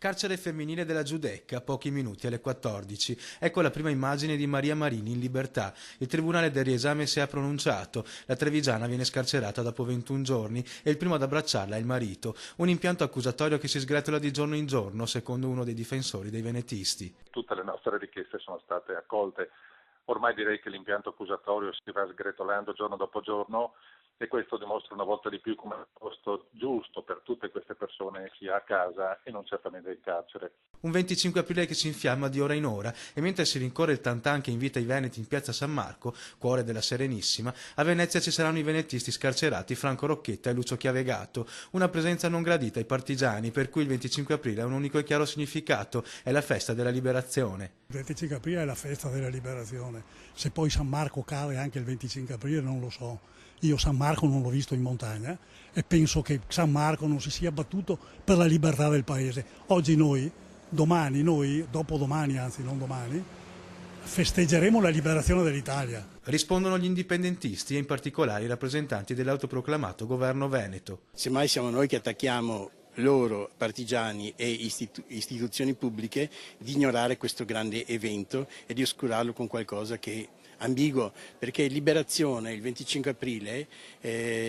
Carcere femminile della Giudecca, pochi minuti alle 14. Ecco la prima immagine di Maria Marini in libertà. Il tribunale del riesame si è pronunciato. La trevigiana viene scarcerata dopo 21 giorni e il primo ad abbracciarla è il marito. Un impianto accusatorio che si sgretola di giorno in giorno, secondo uno dei difensori dei venetisti. Tutte le nostre richieste sono state accolte. Ormai direi che l'impianto accusatorio si va sgretolando giorno dopo giorno e questo dimostra una volta di più come è il posto giusto per tutte queste persone sia a casa e non certamente in carcere. Un 25 aprile che si infiamma di ora in ora e mentre si rincorre il tantan che invita i veneti in piazza San Marco, cuore della Serenissima, a Venezia ci saranno i venetisti scarcerati Franco Rocchetta e Lucio Chiavegato, una presenza non gradita ai partigiani per cui il 25 aprile ha un unico e chiaro significato, è la festa della liberazione. Il 25 aprile è la festa della liberazione, se poi San Marco cade anche il 25 aprile non lo so. Io San Marco non l'ho visto in montagna e penso che San Marco non si sia battuto per la libertà del paese. Oggi noi, dopodomani anzi non domani, festeggeremo la liberazione dell'Italia. Rispondono gli indipendentisti e in particolare i rappresentanti dell'autoproclamato governo veneto. Semmai siamo noi che attacchiamo loro, partigiani e istituzioni pubbliche, di ignorare questo grande evento e di oscurarlo con qualcosa che ambiguo, perché liberazione il 25 aprile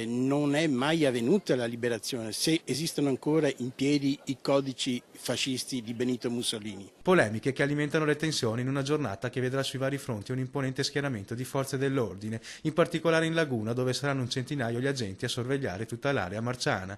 non è mai avvenuta la liberazione se esistono ancora in piedi i codici fascisti di Benito Mussolini. Polemiche che alimentano le tensioni in una giornata che vedrà sui vari fronti un imponente schieramento di forze dell'ordine, in particolare in Laguna dove saranno un centinaio gli agenti a sorvegliare tutta l'area marciana.